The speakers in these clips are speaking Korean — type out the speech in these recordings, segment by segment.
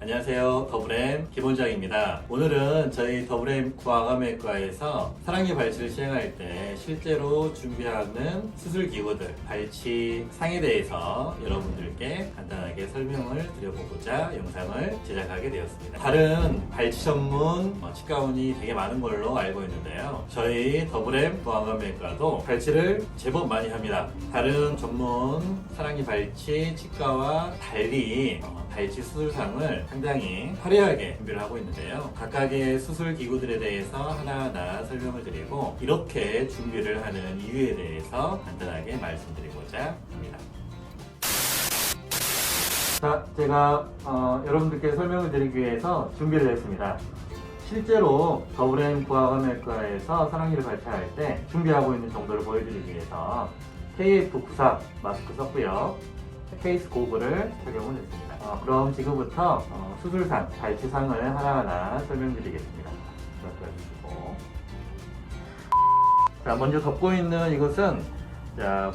안녕하세요. 더블엠 김원장입니다. 오늘은 저희 더블엠 구강암외과에서 사랑니 발치를 시행할 때 실제로 준비하는 수술기구들, 발치상에 대해서 여러분들께 간단하게 설명을 드려보고자 영상을 제작하게 되었습니다. 다른 발치 전문 치과원이 되게 많은 걸로 알고 있는데요. 저희 더블엠 구강암외과도 발치를 제법 많이 합니다. 다른 전문 사랑니 발치 치과와 달리 발치 수술상을 상당히 화려하게 준비를 하고 있는데요. 각각의 수술 기구들에 대해서 하나하나 설명을 드리고 이렇게 준비를 하는 이유에 대해서 간단하게 말씀드리고자 합니다. 자, 제가 여러분들께 설명을 드리기 위해서 준비를 했습니다. 실제로 더블엠 구강암외과에서 사랑니를 발치할 때 준비하고 있는 정도를 보여드리기 위해서 KF94 마스크 썼고요. 페이스 고글을 착용을 했습니다. 그럼 지금부터 수술상, 발치상을 하나하나 설명드리겠습니다. 들어주시고. 자, 먼저 덮고 있는 이것은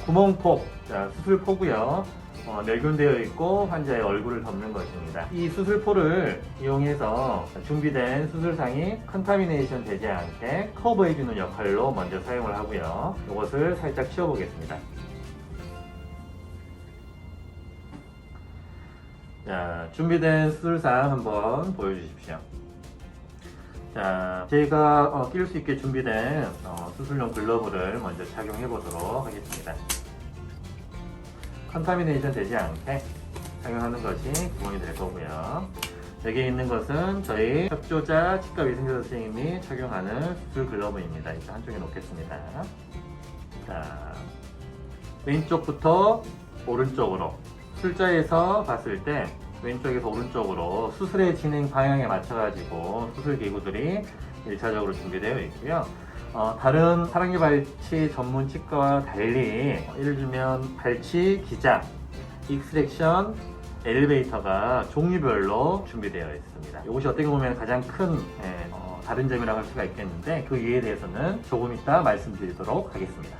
구멍폭, 수술포고요. 멸균되어 있고 환자의 얼굴을 덮는 것입니다. 이 수술포를 이용해서 준비된 수술상이 컨타미네이션 되지 않게 커버해주는 역할로 먼저 사용을 하고요. 이것을 살짝 치워보겠습니다. 자, 준비된 수술상 한번 보여주십시오. 자, 제가 낄 수 있게 준비된 수술용 글러브를 먼저 착용해 보도록 하겠습니다. 컨타미네이션 되지 않게 착용하는 것이 기본이 될 거고요. 여기 있는 것은 저희 협조자 치과위생사 선생님이 착용하는 수술 글러브입니다. 이렇게 한쪽에 놓겠습니다. 자, 왼쪽부터 오른쪽으로 술자에서 봤을 때 왼쪽에서 오른쪽으로 수술의 진행 방향에 맞춰가지고 수술 기구들이 1차적으로 준비되어 있고요. 다른 사랑니 발치 전문 치과와 달리 예를 들면 발치 기자, 익스트랙션, 엘리베이터가 종류별로 준비되어 있습니다. 이것이 어떻게 보면 가장 큰 다른 점이라고 할 수가 있겠는데 그 이유에 대해서는 조금 이따 말씀드리도록 하겠습니다.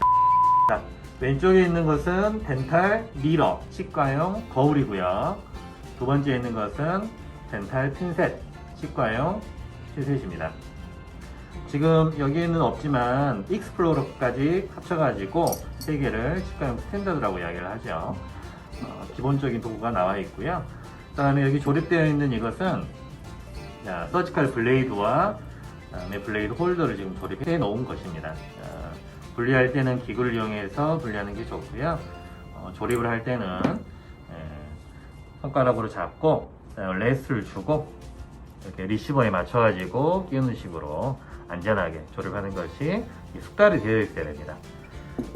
자, 왼쪽에 있는 것은 덴탈 미러, 치과용 거울이고요. 두 번째에 있는 것은 덴탈 핀셋, 치과용 핀셋입니다. 지금 여기에는 없지만 익스플로러까지 합쳐가지고 세 개를 치과용 스탠다드라고 이야기를 하죠. 기본적인 도구가 나와 있고요. 그 다음에 여기 조립되어 있는 이것은 서지컬 블레이드와 그다음에 블레이드 홀더를 지금 조립해 놓은 것입니다. 분리할 때는 기구를 이용해서 분리하는 게 좋고요. 조립을 할 때는 손가락으로 잡고 레스를 주고 이렇게 리시버에 맞춰가지고 끼우는 식으로 안전하게 조립하는 것이 숙달이 되어 있어야 됩니다.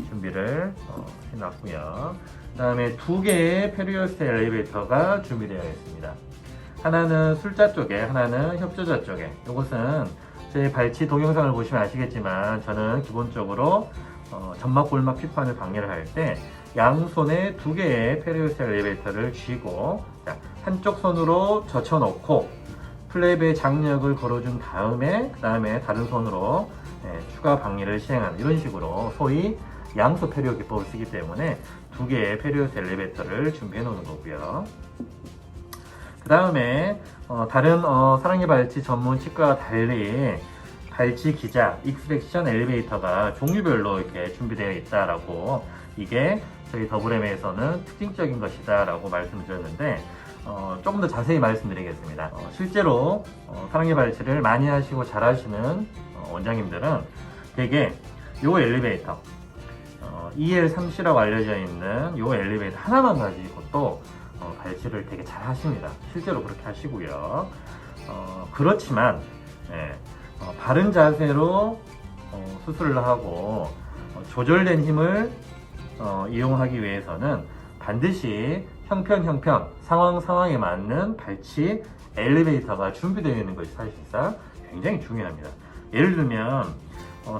준비를 해놨고요. 그 다음에 두 개의 페리오스테 엘리베이터가 준비되어 있습니다. 하나는 술자 쪽에, 하나는 협조자 쪽에. 이것은 제 발치 동영상을 보시면 아시겠지만 저는 기본적으로 점막골막 피판을 방해를 할 때 양손에 두 개의 페리오스테 엘리베이터를 쥐고 한쪽 손으로 젖혀놓고 플랩의 장력을 걸어준 다음에 그 다음에 다른 손으로 추가 방해를 시행하는 이런 식으로 소위 양소 페리오 기법을 쓰기 때문에 두 개의 페리오스테 엘리베이터를 준비해 놓는 거고요. 그 다음에 다른 사랑니 발치 전문 치과와 달리 발치 기자, 익스트랙션 엘리베이터가 종류별로 이렇게 준비되어 있다라고 이게 저희 더블엠에서는 특징적인 것이다 라고 말씀드렸는데 조금 더 자세히 말씀드리겠습니다. 실제로 사랑니 발치를 많이 하시고 잘 하시는 원장님들은 대개 요 엘리베이터 EL3C라고 알려져 있는 요 엘리베이터 하나만 가지고 또 발치를 되게 잘 하십니다. 실제로 그렇게 하시고요. 그렇지만 바른 자세로 수술을 하고 조절된 힘을 이용하기 위해서는 반드시 형편 상황에 맞는 발치 엘리베이터가 준비되어 있는 것이 사실상 굉장히 중요합니다. 예를 들면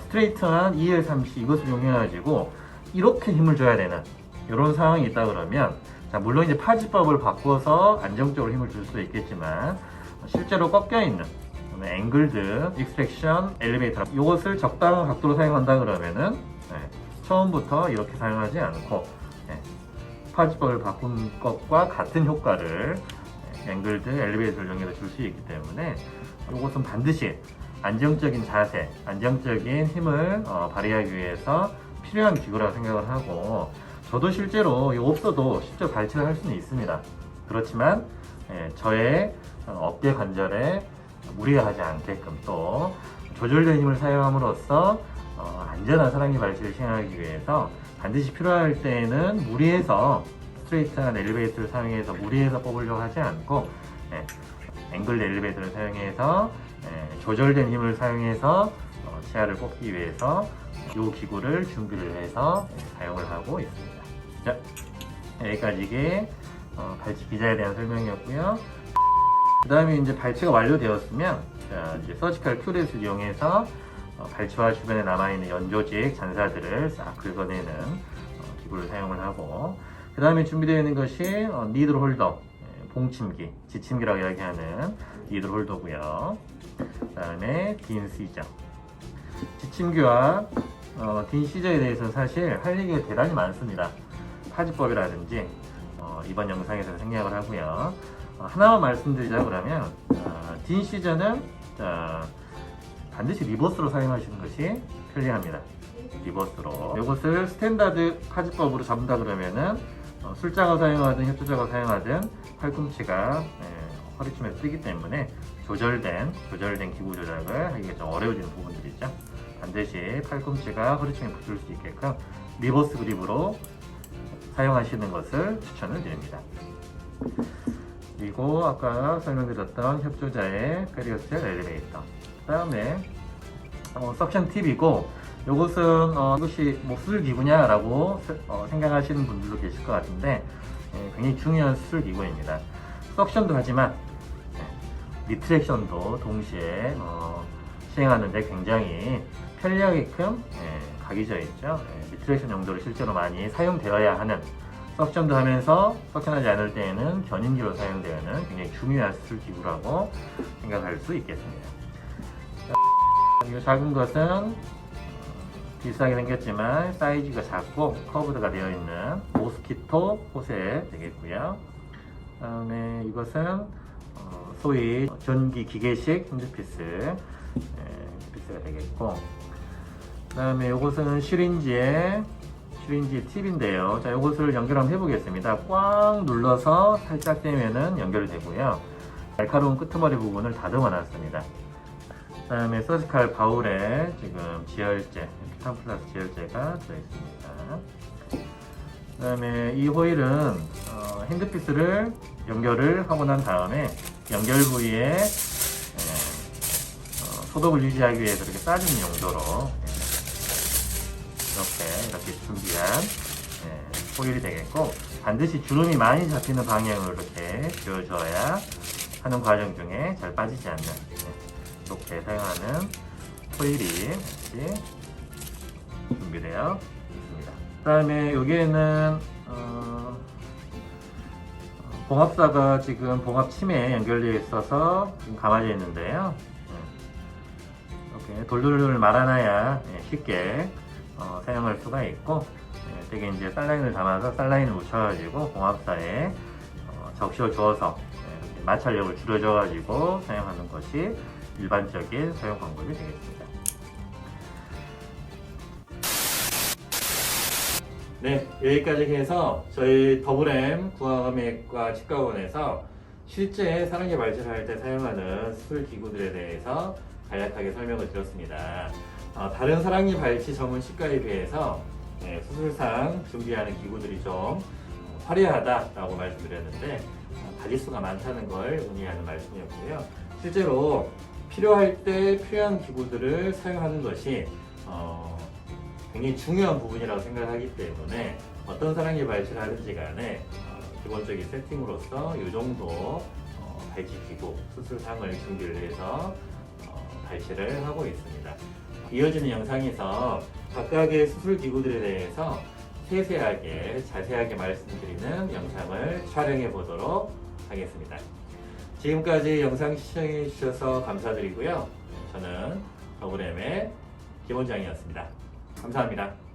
스트레이트한 EL3C 이것을 이용해가지고 이렇게 힘을 줘야 되는 이런 상황이 있다 그러면 물론 이제 파지법을 바꿔서 안정적으로 힘을 줄 수도 있겠지만 실제로 꺾여 있는 앵글드 익스트랙션 엘리베이터 이것을 적당한 각도로 사용한다 그러면은 처음부터 이렇게 사용하지 않고 파지법을 바꾼 것과 같은 효과를 앵글들, 엘리베이터를 이용해서 줄 수 있기 때문에 이것은 반드시 안정적인 자세, 안정적인 힘을 발휘하기 위해서 필요한 기구라고 생각을 하고, 저도 실제로 이거 없어도 실제 발치를 할 수는 있습니다. 그렇지만 저의 어깨 관절에 무리가 가지 않게끔 또 조절된 힘을 사용함으로써 안전한 사랑니 발치를 시행하기 위해서 반드시 필요할 때에는 무리해서 스트레이트한 엘리베이터를 사용해서 무리해서 뽑으려고 하지 않고 앵글 엘리베이터를 사용해서 조절된 힘을 사용해서 치아를 뽑기 위해서 이 기구를 준비를 해서 사용을 하고 있습니다. 자, 여기까지 이게 발치 기자에 대한 설명이었고요. 그 다음에 이제 발치가 완료되었으면 이제 서지컬 큐렛을 이용해서 발치와 주변에 남아있는 연조직 잔사들을 싹 긁어내는 기구를 사용을 하고, 그 다음에 준비되어 있는 것이 니들 홀더, 봉침기, 지침기라고 이야기하는 니들 홀더고요. 그 다음에 딘 시저. 지침기와 딘 시저에 대해서는 사실 할 얘기가 대단히 많습니다. 파지법이라든지 이번 영상에서 생략을 하고요. 하나만 말씀드리자 그러면 딘 시저는 반드시 리버스로 사용하시는 것이 편리합니다. 리버스로. 이것을 스탠다드 파지법으로 잡는다 그러면은 술자가 사용하든 협조자가 사용하든 팔꿈치가 허리춤에 뜨기 때문에 조절된 기구 조작을 하기가 좀 어려워지는 부분들이 있죠. 반드시 팔꿈치가 허리춤에 붙을 수 있게끔 리버스 그립으로 사용하시는 것을 추천을 드립니다. 그리고 아까 설명드렸던 협조자의 페리어스텔 엘리베이터. 그 다음에 석션 팁이고, 이것은 이것이 뭐 수술 기구냐라고 생각하시는 분들도 계실 것 같은데 굉장히 중요한 수술 기구입니다. 석션도 하지만 리트랙션도 동시에 시행하는데 굉장히 편리하게끔 각이져 있죠. 리트랙션 용도로 실제로 많이 사용되어야 하는, 석션도 하면서 석션하지 않을 때에는 견인기로 사용되는 굉장히 중요한 수술 기구라고 생각할 수 있겠습니다. 이 작은 것은 비슷하게 생겼지만 사이즈가 작고 커브드가 되어 있는 모스키토 호세 되겠고요. 그 다음에 이것은 소위 전기 기계식 핸드피스가 되겠고, 그 다음에 이것은 시린지 팁인데요. 자, 이것을 연결 한번 해보겠습니다. 꽉 눌러서 살짝 떼면은 연결이 되고요. 날카로운 끄트머리 부분을 다듬어 놨습니다. 그 다음에 서지컬 바울에 지금 지혈제, 피탄 플러스 지혈제가 들어있습니다. 그 다음에 이 호일은 핸드피스를 연결을 하고 난 다음에 연결 부위에 소독을 유지하기 위해서 이렇게 싸주는 용도로 이렇게 준비한 호일이 되겠고, 반드시 주름이 많이 잡히는 방향으로 이렇게 지어줘야 하는 과정 중에 잘 빠지지 않는 이렇게 사용하는 호일이 같이 준비되어 있습니다. 그 다음에 여기에는 봉합사가 지금 봉합침에 연결되어 있어서 지금 감아져 있는데요. 이렇게 돌돌돌 말아놔야 쉽게 사용할 수가 있고, 되게 이제 쌀라인을 담아서 쌀라인을 묻혀가지고 봉합사에 적셔 주어서 마찰력을 줄여줘가지고 사용하는 것이 일반적인 사용 방법이 되겠습니다. 네, 여기까지 해서 저희 더블엠 구강암외과 치과원에서 실제 사랑니 발치를 할 때 사용하는 수술 기구들에 대해서 간략하게 설명을 드렸습니다. 다른 사랑니 발치 전문 치과에 비해서 수술상 준비하는 기구들이 좀 화려하다라고 말씀드렸는데 가짓수가 많다는 걸 의미하는 말씀이었고요. 실제로 필요할 때 필요한 기구들을 사용하는 것이 굉장히 중요한 부분이라고 생각하기 때문에 어떤 사랑니 발치를 하든지 간에 기본적인 세팅으로서 이 정도 발치 기구, 수술상을 준비를 해서 발치를 하고 있습니다. 이어지는 영상에서 각각의 수술 기구들에 대해서 세세하게 자세하게 말씀드리는 영상을 촬영해 보도록 하겠습니다. 지금까지 영상 시청해 주셔서 감사드리고요. 저는 더블엠의 김원장이었습니다. 감사합니다.